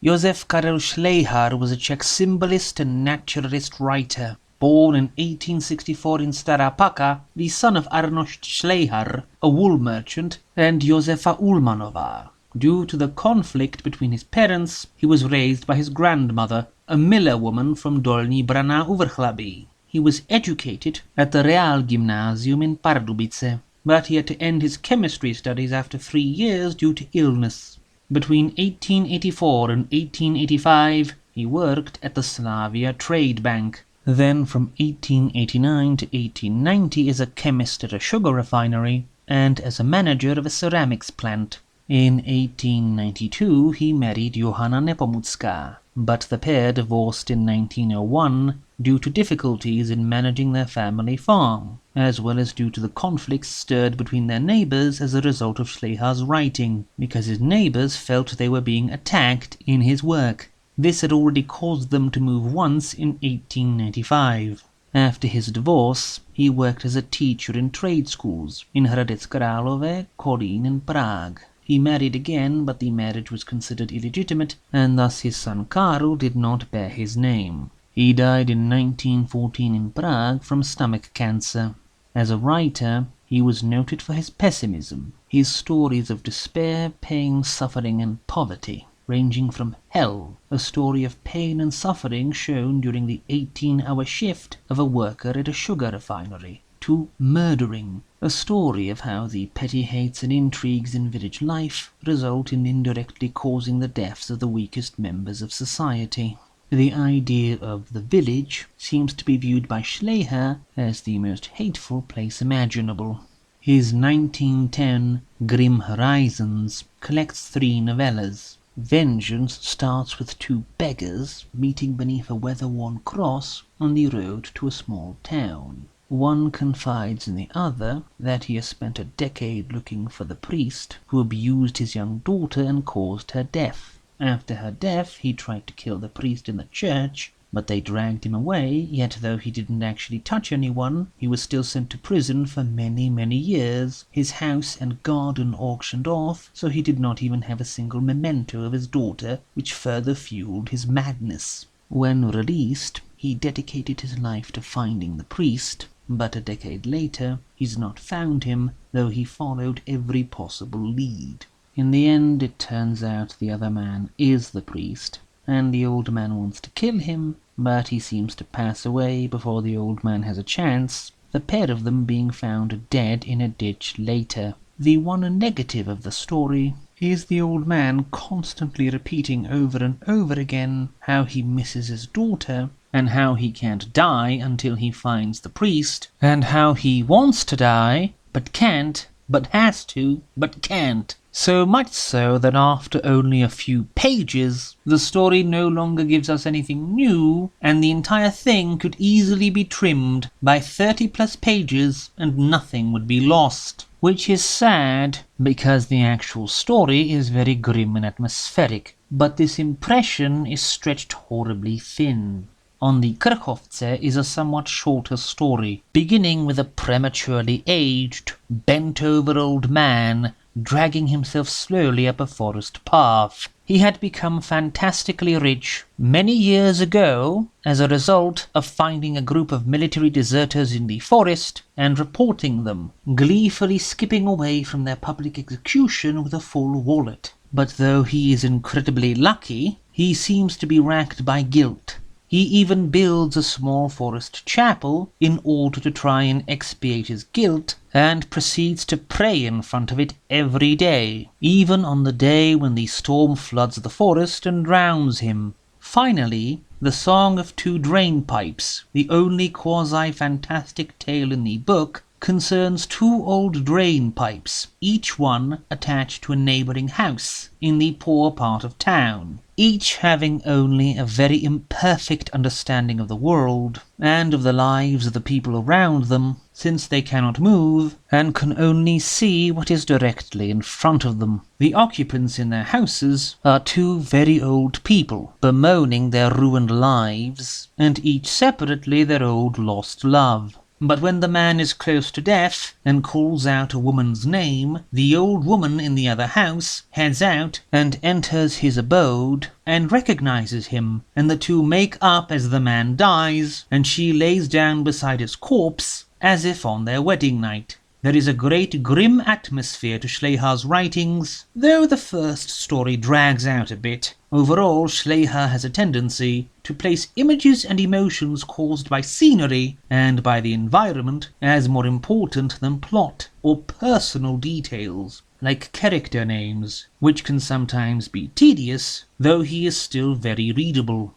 Josef Karel Šlejhar was a Czech symbolist and naturalist writer. Born in 1864 in Stará Paka, the son of Arnošt Šlejhar, a wool merchant, and Josefa Ulmanová. Due to the conflict between his parents, he was raised by his grandmother, a miller woman from Dolní Brana u Vrchlabí. He was educated at the Real Gymnasium in Pardubice, but he had to end his chemistry studies after 3 years due to illness. Between 1884 and 1885, he worked at the Slavia Trade Bank. Then from 1889 to 1890 as a chemist at a sugar refinery and as a manager of a ceramics plant. In 1892 he married Johanna Nepomucká, but the pair divorced in 1901 due to difficulties in managing their family farm, as well as due to the conflicts stirred between their neighbours as a result of Šlejhar's writing, because his neighbours felt they were being attacked in his work. This had already caused them to move once in 1895. After his divorce, he worked as a teacher in trade schools in Hradec Králové, Kolín and Prague. He married again, but the marriage was considered illegitimate, and thus his son Karel did not bear his name. He died in 1914 in Prague from stomach cancer. As a writer, he was noted for his pessimism, his stories of despair, pain, suffering and poverty, ranging from Hell, a story of pain and suffering shown during the 18-hour shift of a worker at a sugar refinery, to Murdering, a story of how the petty hates and intrigues in village life result in indirectly causing the deaths of the weakest members of society. The idea of the village seems to be viewed by Šlejhar as the most hateful place imaginable. His 1910 Grim Horizons collects 3 novellas. Vengeance starts with 2 beggars meeting beneath a weather-worn cross on the road to a small town. One confides in the other that he has spent a decade looking for the priest who abused his young daughter and caused her death. After her death, he tried to kill the priest in the church, but they dragged him away, yet though he didn't actually touch anyone, he was still sent to prison for many, many years, his house and garden auctioned off, so he did not even have a single memento of his daughter, which further fueled his madness. When released, he dedicated his life to finding the priest, but a decade later, he's not found him, though he followed every possible lead. In the end, it turns out the other man is the priest, and the old man wants to kill him, but he seems to pass away before the old man has a chance, the pair of them being found dead in a ditch later. The one negative of the story is the old man constantly repeating over and over again how he misses his daughter, and how he can't die until he finds the priest, and how he wants to die, but can't, but has to, but can't. So much so that after only a few pages, the story no longer gives us anything new, and the entire thing could easily be trimmed by 30+ pages and nothing would be lost. Which is sad, because the actual story is very grim and atmospheric, but this impression is stretched horribly thin. On the Krchovce is a somewhat shorter story, beginning with a prematurely aged, bent-over old man dragging himself slowly up a forest path. He had become fantastically rich many years ago as a result of finding a group of military deserters in the forest and reporting them, gleefully skipping away from their public execution with a full wallet. But though he is incredibly lucky, he seems to be racked by guilt. He even builds a small forest chapel in order to try and expiate his guilt, and proceeds to pray in front of it every day, even on the day when the storm floods the forest and drowns him. Finally, the Song of Two Drainpipes, the only quasi-fantastic tale in the book, concerns 2 old drain pipes, each one attached to a neighbouring house in the poor part of town, each having only a very imperfect understanding of the world and of the lives of the people around them, since they cannot move and can only see what is directly in front of them. The occupants in their houses are 2 very old people, bemoaning their ruined lives, and each separately their old lost love. But when the man is close to death and calls out a woman's name, the old woman in the other house heads out and enters his abode and recognizes him, and the two make up as the man dies, and she lays down beside his corpse as if on their wedding night. There is a great grim atmosphere to Šlejhar's writings, though the first story drags out a bit. Overall, Šlejhar has a tendency to place images and emotions caused by scenery and by the environment as more important than plot or personal details, like character names, which can sometimes be tedious, though he is still very readable.